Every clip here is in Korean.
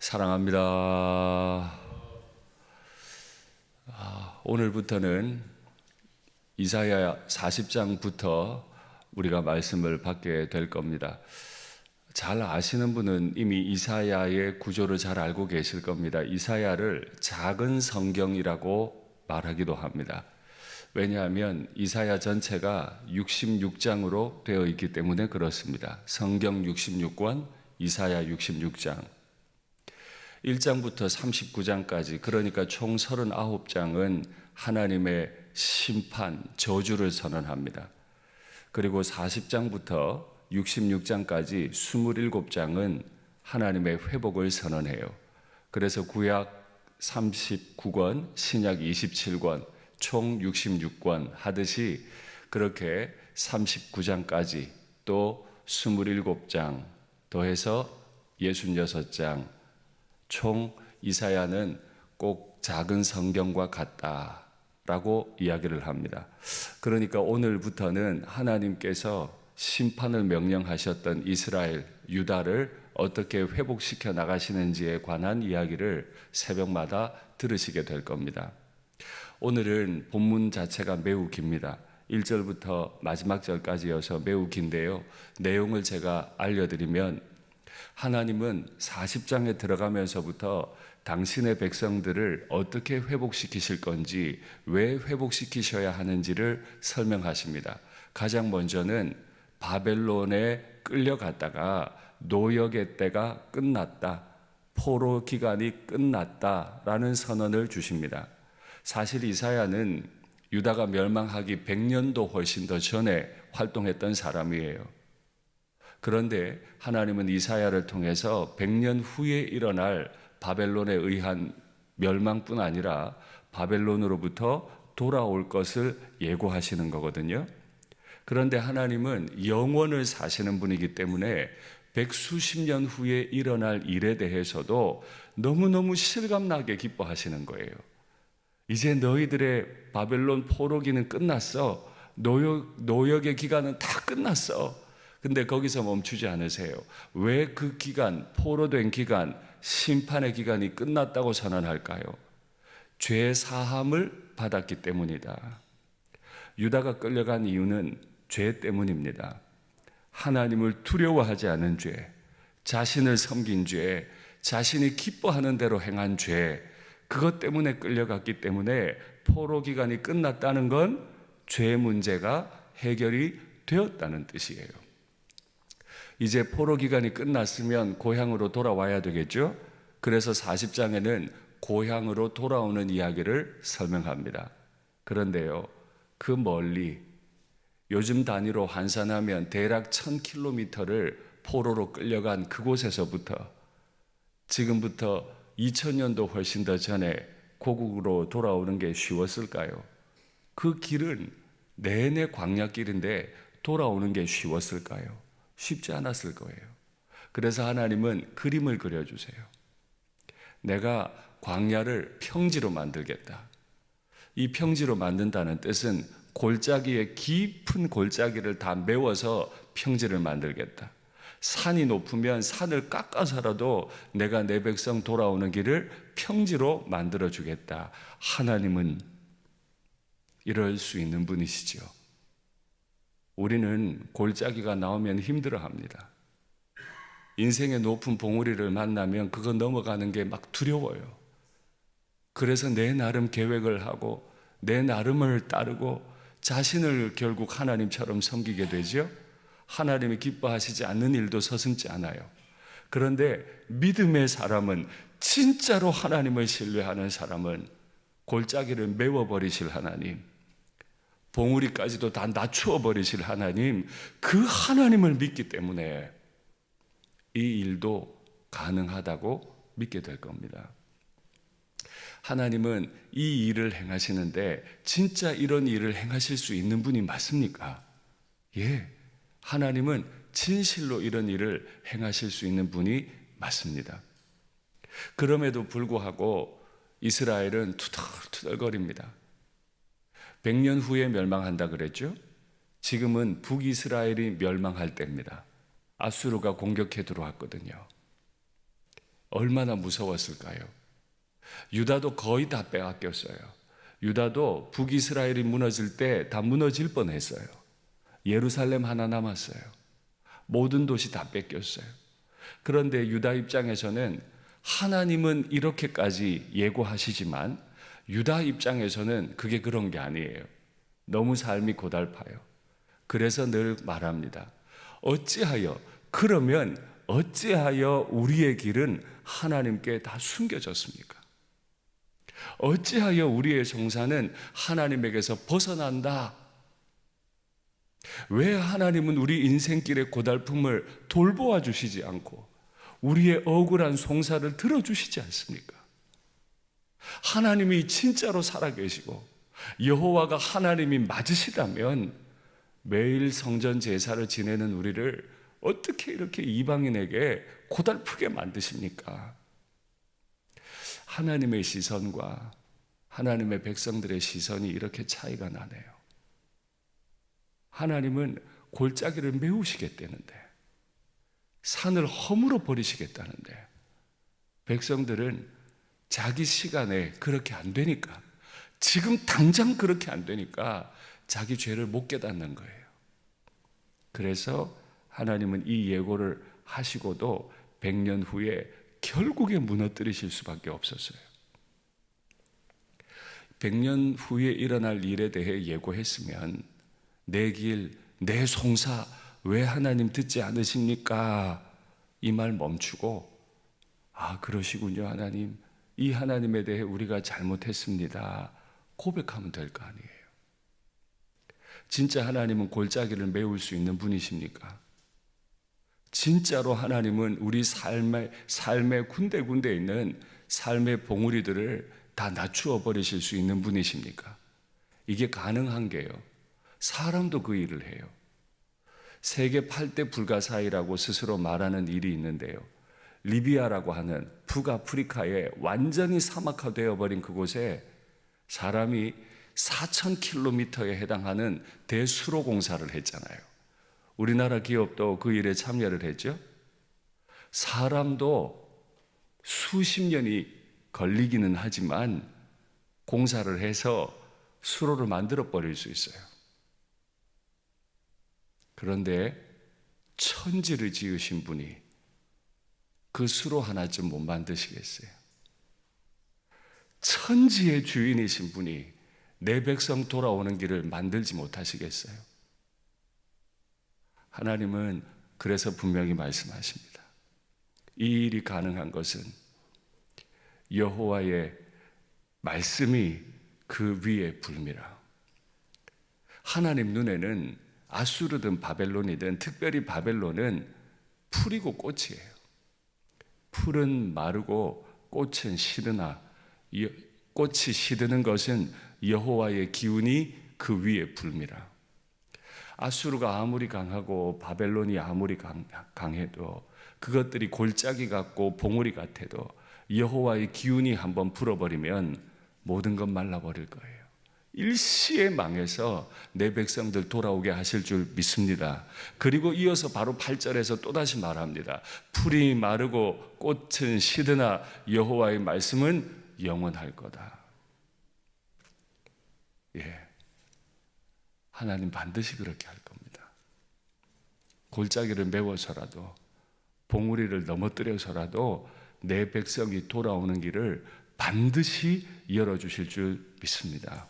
사랑합니다. 오늘부터는 이사야 40장부터 우리가 말씀을 받게 될 겁니다. 잘 아시는 분은 이미 이사야의 구조를 잘 알고 계실 겁니다. 이사야를 작은 성경이라고 말하기도 합니다. 왜냐하면 이사야 전체가 66장으로 되어 있기 때문에 그렇습니다. 성경 66권, 이사야 66장. 1장부터 39장까지, 그러니까 총 39장은 하나님의 심판, 저주를 선언합니다. 그리고 40장부터 66장까지 27장은 하나님의 회복을 선언해요. 그래서 구약 39권, 신약 27권, 총 66권 하듯이 그렇게 39장까지 또 27장 더해서 66장, 총 이사야는 꼭 작은 성경과 같다라고 이야기를 합니다. 그러니까 오늘부터는 하나님께서 심판을 명령하셨던 이스라엘, 유다를 어떻게 회복시켜 나가시는지에 관한 이야기를 새벽마다 들으시게 될 겁니다. 오늘은 본문 자체가 매우 깁니다. 1절부터 마지막 절까지여서 매우 긴데요. 내용을 제가 알려드리면, 하나님은 40장에 들어가면서부터 당신의 백성들을 어떻게 회복시키실 건지, 왜 회복시키셔야 하는지를 설명하십니다. 가장 먼저는 바벨론에 끌려갔다가 노역의 때가 끝났다, 포로 기간이 끝났다라는 선언을 주십니다. 사실 이사야는 유다가 멸망하기 100년도 훨씬 더 전에 활동했던 사람이에요. 그런데 하나님은 이사야를 통해서 100년 후에 일어날 바벨론에 의한 멸망뿐 아니라 바벨론으로부터 돌아올 것을 예고하시는 거거든요. 그런데 하나님은 영원을 사시는 분이기 때문에 백수십 년 후에 일어날 일에 대해서도 너무너무 실감나게 기뻐하시는 거예요. 이제 너희들의 바벨론 포로기는 끝났어. 노역의 기간은 다 끝났어. 근데 거기서 멈추지 않으세요. 왜 그 기간, 포로된 기간, 심판의 기간이 끝났다고 선언할까요? 죄 사함을 받았기 때문이다. 유다가 끌려간 이유는 죄 때문입니다. 하나님을 두려워하지 않은 죄, 자신을 섬긴 죄, 자신이 기뻐하는 대로 행한 죄, 그것 때문에 끌려갔기 때문에 포로 기간이 끝났다는 건 죄 문제가 해결이 되었다는 뜻이에요. 이제 포로 기간이 끝났으면 고향으로 돌아와야 되겠죠? 그래서 40장에는 고향으로 돌아오는 이야기를 설명합니다. 그런데요, 그 멀리 요즘 단위로 환산하면 대략 1000km를 포로로 끌려간 그곳에서부터 지금부터 2000년도 훨씬 더 전에 고국으로 돌아오는 게 쉬웠을까요? 그 길은 내내 광야길인데 돌아오는 게 쉬웠을까요? 쉽지 않았을 거예요. 그래서 하나님은 그림을 그려주세요. 내가 광야를 평지로 만들겠다. 이 평지로 만든다는 뜻은 골짜기에 깊은 골짜기를 다 메워서 평지를 만들겠다. 산이 높으면 산을 깎아서라도 내가 내 백성 돌아오는 길을 평지로 만들어주겠다. 하나님은 이럴 수 있는 분이시죠. 우리는 골짜기가 나오면 힘들어합니다. 인생의 높은 봉우리를 만나면 그거 넘어가는 게 막 두려워요. 그래서 내 나름 계획을 하고 내 나름을 따르고 자신을 결국 하나님처럼 섬기게 되죠. 하나님이 기뻐하시지 않는 일도 서슴지 않아요. 그런데 믿음의 사람은, 진짜로 하나님을 신뢰하는 사람은 골짜기를 메워버리실 하나님, 봉우리까지도 다 낮추어 버리실 하나님, 그 하나님을 믿기 때문에 이 일도 가능하다고 믿게 될 겁니다. 하나님은 이 일을 행하시는데 진짜 이런 일을 행하실 수 있는 분이 맞습니까? 예, 하나님은 진실로 이런 일을 행하실 수 있는 분이 맞습니다. 그럼에도 불구하고 이스라엘은 투덜투덜거립니다. 100년 후에 멸망한다 그랬죠? 지금은 북이스라엘이 멸망할 때입니다. 아수르가 공격해 들어왔거든요. 얼마나 무서웠을까요? 유다도 거의 다 빼앗겼어요. 유다도 북이스라엘이 무너질 때 다 무너질 뻔했어요. 예루살렘 하나 남았어요. 모든 도시 다 뺏겼어요. 그런데 유다 입장에서는 하나님은 이렇게까지 예고하시지만 유다 입장에서는 그게 그런 게 아니에요. 너무 삶이 고달파요. 그래서 늘 말합니다. 그러면 어찌하여 우리의 길은 하나님께 다 숨겨졌습니까? 어찌하여 우리의 정사는 하나님에게서 벗어난다? 왜 하나님은 우리 인생길의 고달픔을 돌보아 주시지 않고 우리의 억울한 송사를 들어주시지 않습니까? 하나님이 진짜로 살아계시고 여호와가 하나님이 맞으시다면 매일 성전 제사를 지내는 우리를 어떻게 이렇게 이방인에게 고달프게 만드십니까? 하나님의 시선과 하나님의 백성들의 시선이 이렇게 차이가 나네요. 하나님은 골짜기를 메우시겠다는데, 산을 허물어 버리시겠다는데, 백성들은 자기 시간에 그렇게 안 되니까, 지금 당장 그렇게 안 되니까 자기 죄를 못 깨닫는 거예요. 그래서 하나님은 이 예고를 하시고도 100년 후에 결국에 무너뜨리실 수밖에 없었어요. 100년 후에 일어날 일에 대해 예고했으면 내 길, 내 송사 왜 하나님 듣지 않으십니까? 이 말 멈추고 그러시군요 하나님. 이 하나님에 대해 우리가 잘못했습니다. 고백하면 될 거 아니에요. 진짜 하나님은 골짜기를 메울 수 있는 분이십니까? 진짜로 하나님은 우리 삶의 군데군데 있는 삶의 봉우리들을 다 낮추어 버리실 수 있는 분이십니까? 이게 가능한 게요. 사람도 그 일을 해요. 세계 8대 불가사의라고 스스로 말하는 일이 있는데요. 리비아라고 하는 북아프리카에 완전히 사막화되어 버린 그곳에 사람이 4,000km에 해당하는 대수로 공사를 했잖아요. 우리나라 기업도 그 일에 참여를 했죠. 사람도 수십 년이 걸리기는 하지만 공사를 해서 수로를 만들어 버릴 수 있어요. 그런데 천지를 지으신 분이 그 수로 하나쯤 못 만드시겠어요? 천지의 주인이신 분이 내 백성 돌아오는 길을 만들지 못하시겠어요? 하나님은 그래서 분명히 말씀하십니다. 이 일이 가능한 것은 여호와의 말씀이 그 위에 불미라. 하나님 눈에는 아수르든 바벨론이든, 특별히 바벨론은 풀이고 꽃이에요. 풀은 마르고 꽃은 시드나, 꽃이 시드는 것은 여호와의 기운이 그 위에 불미라. 아수르가 아무리 강하고 바벨론이 아무리 강해도, 그것들이 골짜기 같고 봉우리 같아도 여호와의 기운이 한번 불어버리면 모든 건 말라버릴 거예요. 일시에 망해서 내 백성들 돌아오게 하실 줄 믿습니다. 그리고 이어서 바로 8절에서 또다시 말합니다. 풀이 마르고 꽃은 시드나 여호와의 말씀은 영원할 거다. 하나님 반드시 그렇게 할 겁니다. 골짜기를 메워서라도, 봉우리를 넘어뜨려서라도 내 백성이 돌아오는 길을 반드시 열어주실 줄 믿습니다.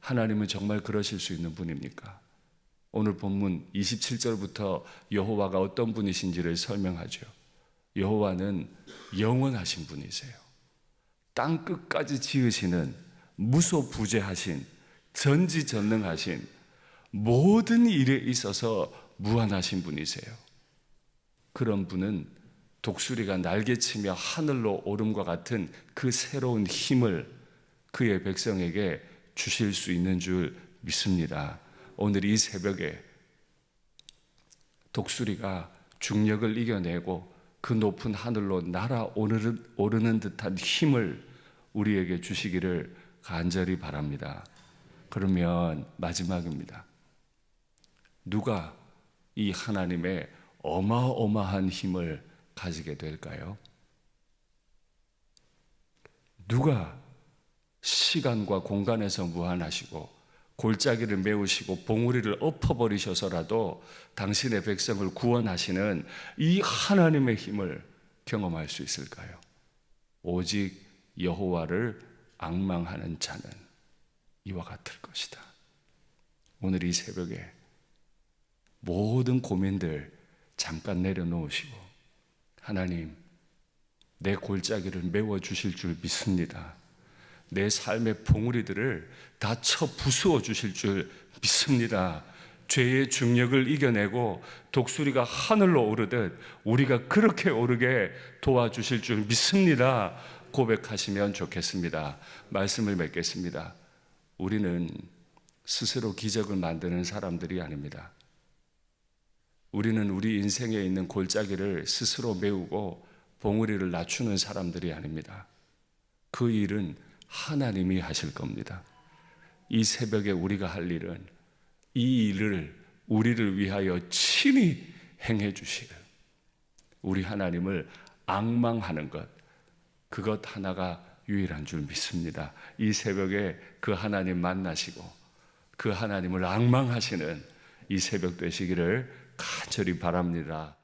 하나님은 정말 그러실 수 있는 분입니까? 오늘 본문 27절부터 여호와가 어떤 분이신지를 설명하죠. 여호와는 영원하신 분이세요. 땅 끝까지 지으시는 무소부재하신, 전지전능하신, 모든 일에 있어서 무한하신 분이세요. 그런 분은 독수리가 날개치며 하늘로 오름과 같은 그 새로운 힘을 그의 백성에게 주실 수 있는 줄 믿습니다. 오늘 이 새벽에 독수리가 중력을 이겨내고 그 높은 하늘로 날아오르는 듯한 힘을 우리에게 주시기를 간절히 바랍니다. 그러면 마지막입니다. 누가 이 하나님의 어마어마한 힘을 가지게 될까요? 누가 시간과 공간에서 무한하시고 골짜기를 메우시고 봉우리를 엎어버리셔서라도 당신의 백성을 구원하시는 이 하나님의 힘을 경험할 수 있을까요? 오직 여호와를 앙망하는 자는 이와 같을 것이다. 오늘 이 새벽에 모든 고민들 잠깐 내려놓으시고, 하나님, 내 골짜기를 메워주실 줄 믿습니다. 내 삶의 봉우리들을 다 쳐 부수어 주실 줄 믿습니다. 죄의 중력을 이겨내고 독수리가 하늘로 오르듯 우리가 그렇게 오르게 도와주실 줄 믿습니다. 고백하시면 좋겠습니다. 말씀을 맺겠습니다. 우리는 스스로 기적을 만드는 사람들이 아닙니다. 우리는 우리 인생에 있는 골짜기를 스스로 메우고 봉우리를 낮추는 사람들이 아닙니다. 그 일은 하나님이 하실 겁니다. 이 새벽에 우리가 할 일은 이 일을 우리를 위하여 친히 행해 주실 우리 하나님을 앙망하는 것, 그것 하나가 유일한 줄 믿습니다. 이 새벽에 그 하나님 만나시고 그 하나님을 앙망하시는 이 새벽 되시기를 간절히 바랍니다.